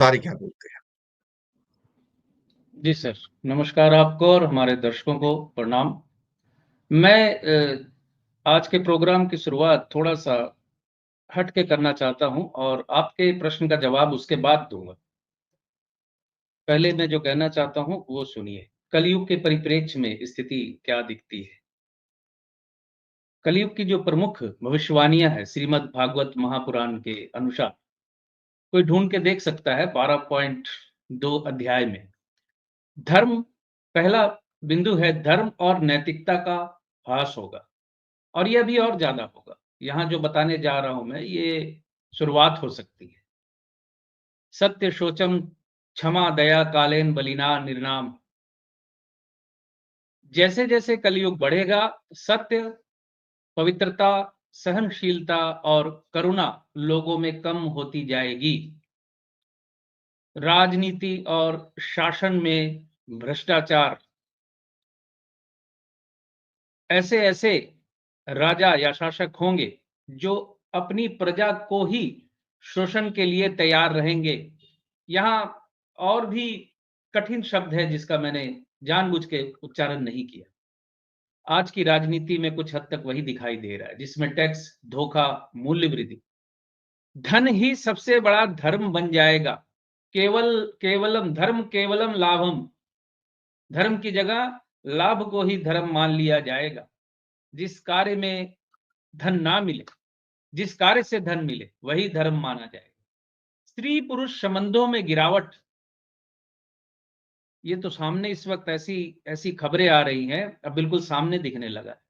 सारे क्या बोलते हैं? जी सर, नमस्कार आपको और हमारे दर्शकों को प्रणाम। मैं आज के प्रोग्राम की शुरुआत थोड़ा-सा हट के करना चाहता हूँ और आपके प्रश्न का जवाब उसके बाद दूँगा। पहले मैं जो कहना चाहता हूँ वो सुनिए। कलयुग के परिप्रेक्ष्य में स्थिति क्या दिखती है? कलयुग की जो प्रमुख भविष्यवाणियाँ हैं श्रीमद् भागवत महापुराण के अनुसार, कोई ढूँढ के देख सकता है 12.2 अध्याय में। धर्म पहला बिंदु है, धर्म और नैतिकता का ह्रास होगा। और ये अभी और ज़्यादा होगा। यहाँ जो बताने जा रहा हूँ मैं, ये शुरुआत हो सकती है। सत्य शोचम क्षमा दया कालेन बलिना निर्नाम। जैसे-जैसे कलयुग बढ़ेगा, सत्य, पवित्रता, सहनशीलता और करुणा लोगों में कम होती जाएगी। राजनीति और शासन में भ्रष्टाचार, ऐसे-ऐसे राजा या शासक होंगे, जो अपनी प्रजा को ही शोषण के लिए तैयार रहेंगे। यहाँ और भी कठिन शब्द है जिसका मैंने जानबूझ के उच्चारण नहीं किया। आज की राजनीति में कुछ हद तक वही दिखाई दे रहा है, जिसमें टैक्स, धोखा, मूल्य वृद्धि, धन ही सबसे बड़ा धर्म बन जाएगा। केवलम धर्म केवलम लाभम, धर्म की जगह लाभ को ही धर्म मान लिया जाएगा। जिस कार्य में धन ना मिले, जिस कार्य से धन मिले, वही धर्म माना जाएगा। स्त्री पुरुष संबंधों में गिरावट, ये तो सामने इस वक्त ऐसी ऐसी खबरें आ रही हैं, अब बिल्कुल सामने दिखने लगा है।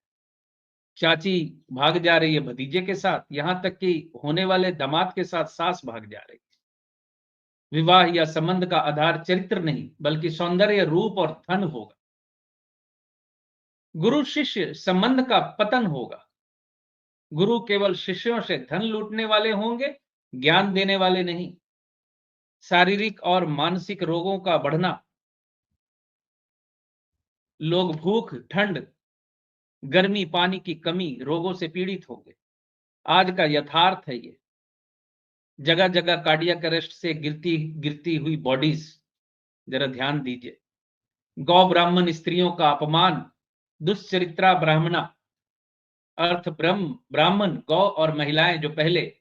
चाची भाग जा रही है भतीजे के साथ, यहां तक कि होने वाले दामाद के साथ सास भाग जा रही है। विवाह या संबंध का आधार चरित्र नहीं, बल्कि सौंदर्य, रूप और धन होगा। गुरु शिष्य संबंध का पतन होगा। गुरु केवल शिष्यों से धन लूटने वाले होंगे, ज्ञान देने वाले नहीं। शारीरिक और मानसिक रोगों का बढ़ना, लोग भूख, ठंड, गर्मी, पानी की कमी, रोगों से पीड़ित होंगे। आज का यथार्थ है ये। जगह जगह कार्डियक अरेस्ट से गिरती गिरती हुई बॉडीज, जरा ध्यान दीजिए। गौ ब्राह्मण स्त्रियों का अपमान, दुष्चरित्रा ब्राह्मणा, अर्थ ब्राह्मण, गौ और महिलाएं जो पहले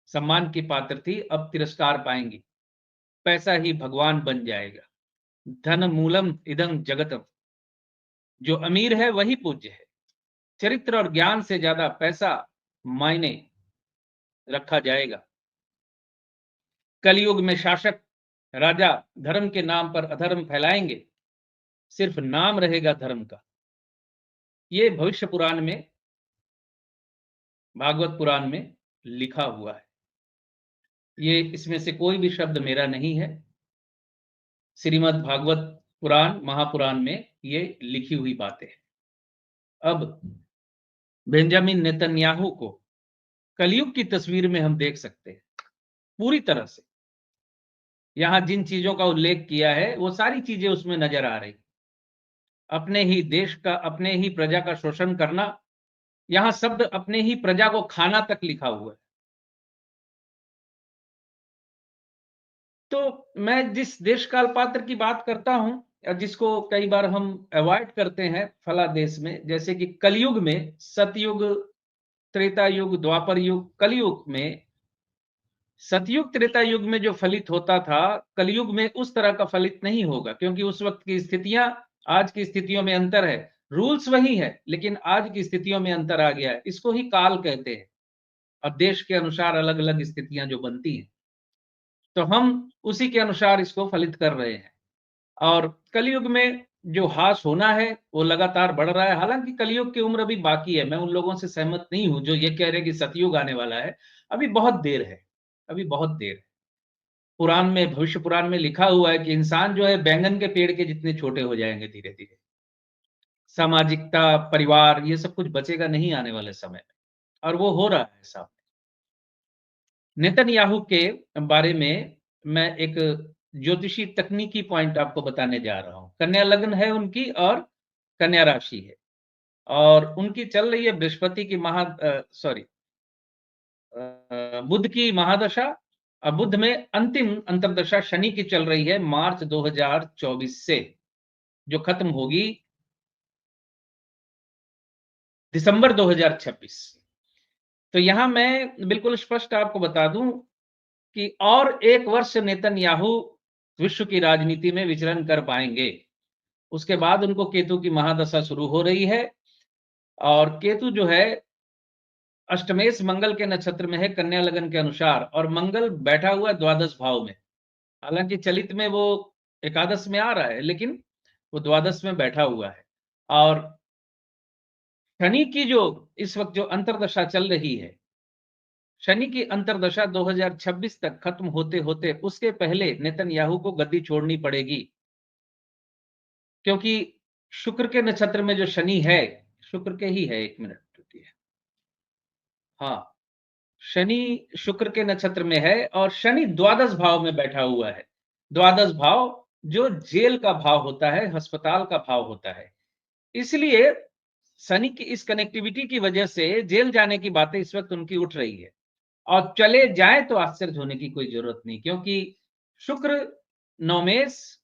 सम्मान की पात्र थी, अब तिरस्कार पाएंगी। पैसा ही भगवान बन जाएगा। धन मूलम इदं जगतम, जो अमीर है वही पूज्य है। चरित्र और ज्ञान से ज्यादा पैसा मायने रखा जाएगा। कलयुग में शासक राजा धर्म के नाम पर अधर्म फैलाएंगे, सिर्फ नाम रहेगा धर्म का। ये भविष्य पुराण में, भागवत पुराण में लिखा हुआ है। ये इसमें से कोई भी शब्द मेरा नहीं है। श्रीमद् भागवत पुराण महापुराण में ये लिखी हुई बातें हैं। अब बेंजामिन नेतन्याहू को कलयुग की तस्वीर में हम देख सकते हैं पूरी तरह से। यहां जिन चीजों का उल्लेख किया है, वो सारी चीजें उसमें नजर आ रही। अपने ही देश का, अपने ही प्रजा का शोषण करना, यहां शब्द अपने ही प्रजा को खाना तक लिखा हुआ है। तो मैं जिस देश काल पात्र की बात करता हूं, जिसको कई बार हम अवॉइड करते हैं फला देश में, जैसे कि कलयुग में, सतयुग, त्रेता युग, द्वापर युग, कलयुग में, सतयुग त्रेता युग में जो फलित होता था, कलयुग में उस तरह का फलित नहीं होगा, क्योंकि उस वक्त की स्थितियां आज की स्थितियों में अंतर है। रूल्स वही है, लेकिन आज की स्थितियों में अंतर आ गया है। इसको ही काल कहते हैं। और देश के अनुसार अलग अलग स्थितियां जो बनती हैं, तो हम उसी के अनुसार इसको फलित कर रहे हैं। और कलयुग में जो हास होना है वो लगातार बढ़ रहा है। हालांकि कलयुग की उम्र अभी बाकी है। मैं उन लोगों से सहमत नहीं हूं जो ये कह रहे हैं कि सतयुग आने वाला है। अभी बहुत देर है, अभी बहुत देर है। पुराण में, भविष्य पुराण में लिखा हुआ है कि इंसान जो है बैंगन के पेड़ के जितने छोटे हो जाएंगे धीरे धीरे। सामाजिकता, परिवार, ये सब कुछ बचेगा नहीं आने वाले समय में, और वो हो रहा है साहब। नेतन्याहू के बारे में मैं एक ज्योतिषी तकनीकी पॉइंट आपको बताने जा रहा हूं। कन्या लग्न है उनकी और कन्या राशि है, और उनकी चल रही है बृहस्पति की बुध की महादशा अब बुध में अंतिम अंतर्दशा शनि की चल रही है मार्च 2024 से, जो खत्म होगी दिसंबर 2026। तो यहां मैं बिल्कुल स्पष्ट आपको बता दूं कि और 1 वर्ष नेतन्याहू विश्व की राजनीति में विचरण कर पाएंगे। उसके बाद उनको केतु की महादशा शुरू हो रही है, और केतु जो है अष्टमेश मंगल के नक्षत्र में है, कन्या लगन के अनुसार, और मंगल बैठा हुआ है द्वादश भाव में। हालांकि चलित में वो एकादश में आ रहा है, लेकिन वो द्वादश में बैठा हुआ है। और शनि की जो इस वक्त जो अंतर्दशा चल रही है, शनि की अंतर्दशा 2026 तक खत्म होते होते उसके पहले नेतन्याहू को गद्दी छोड़नी पड़ेगी, क्योंकि शुक्र के नक्षत्र में जो शनि है, शुक्र के ही है, 1 मिनट रुकिए, हाँ, शनि शुक्र के नक्षत्र में है और शनि द्वादश भाव में बैठा हुआ है। द्वादश भाव जो जेल का भाव होता है, अस्पताल का भाव होता है। इसलिए शनि की इस कनेक्टिविटी की वजह से जेल जाने की बातें इस वक्त उनकी उठ रही है, और चले जाए तो आश्चर्य होने की कोई जरूरत नहीं, क्योंकि शुक्र नवमेश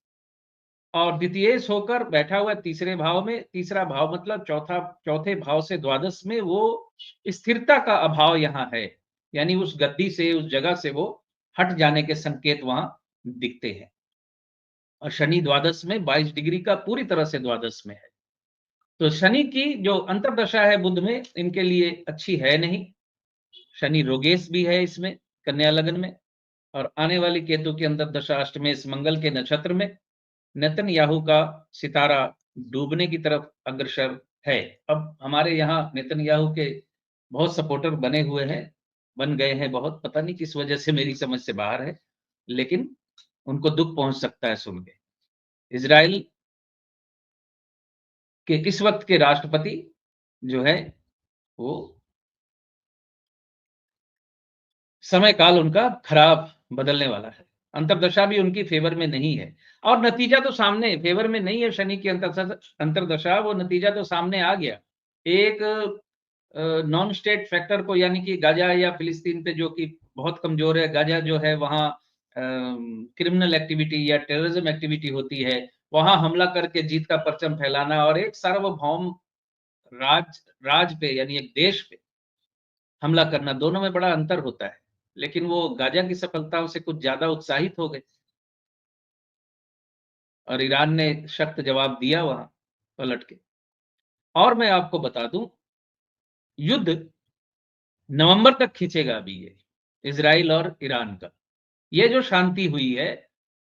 और द्वितीयेश होकर बैठा हुआ है तीसरे भाव में। तीसरा भाव मतलब चौथे भाव से द्वादश में, वो स्थिरता का अभाव यहाँ है, यानी उस गद्दी से, उस जगह से वो हट जाने के संकेत वहां दिखते हैं। और शनि द्वादश में 22 डिग्री का पूरी तरह से द्वादश में है। तो शनि की जो अंतर्दशा है बुध में, इनके लिए अच्छी है नहीं। शनि रोगेश भी है इसमें, कन्या लगन में, और आने वाली केतु की अंतर्दशा अष्टमेश मंगल के नक्षत्र में। नेतन्याहू का सितारा डूबने की तरफ अग्रसर है। अब हमारे यहाँ नेतन्याहू के बहुत सपोर्टर बने हुए हैं, बन गए हैं बहुत, पता नहीं किस वजह से, मेरी समझ से बाहर है, लेकिन उनको दुख पहुंच सकता है सुन के। इजराइल के इस वक्त के राष्ट्रपति जो है, वो समय काल उनका खराब बदलने वाला है। अंतर्दशा भी उनकी फेवर में नहीं है, और नतीजा तो सामने फेवर में नहीं है। शनि की अंतर्दशा, वो नतीजा तो सामने आ गया। एक नॉन स्टेट फैक्टर को, यानी कि गाजा या फिलिस्तीन पे, जो कि बहुत कमजोर है, गाजा जो है वहाँ क्रिमिनल एक्टिविटी या टेररिज्म एक्टिविटी होती है, वहां हमला करके जीत का परचम फैलाना, और एक सार्वभौम राज पे, यानी एक देश पे हमला करना, दोनों में बड़ा अंतर होता है। लेकिन वो गाजा की सफलताओं से कुछ ज्यादा उत्साहित हो गए, और ईरान ने सख्त जवाब दिया वहां पलट के। और मैं आपको बता दूं, युद्ध नवंबर तक खींचेगा अभी ये, इजराइल और ईरान का। ये जो शांति हुई है,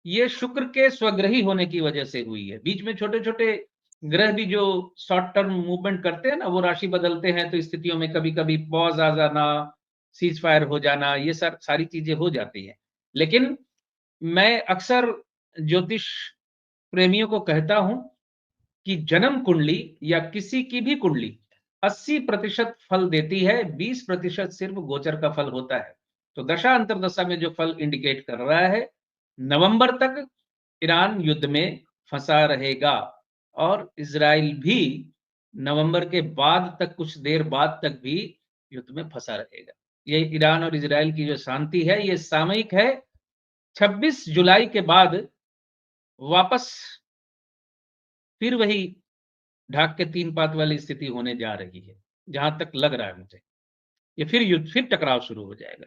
ये शुक्र के स्वग्रही होने की वजह से हुई है। बीच में छोटे छोटे ग्रह भी जो शॉर्ट टर्म मूवमेंट करते हैं ना, वो राशि बदलते हैं, तो स्थितियों में कभी कभी पॉज आ जाना, सीज फायर हो जाना, ये सारी चीजें हो जाती हैं। लेकिन मैं अक्सर ज्योतिष प्रेमियों को कहता हूं कि जन्म कुंडली या किसी की भी कुंडली 80% फल देती है, 20% सिर्फ गोचर का फल होता है। तो दशा अंतर्दशा में जो फल इंडिकेट कर रहा है, नवंबर तक ईरान युद्ध में फंसा रहेगा, और इजराइल भी नवंबर के बाद तक, कुछ देर बाद तक भी युद्ध में फंसा रहेगा। ये ईरान और इजराइल की जो शांति है, ये सामयिक है। 26 जुलाई के बाद वापस फिर वही ढाक के 3 पात वाली स्थिति होने जा रही है, जहां तक लग रहा है मुझे। ये फिर युद्ध, फिर टकराव शुरू हो जाएगा।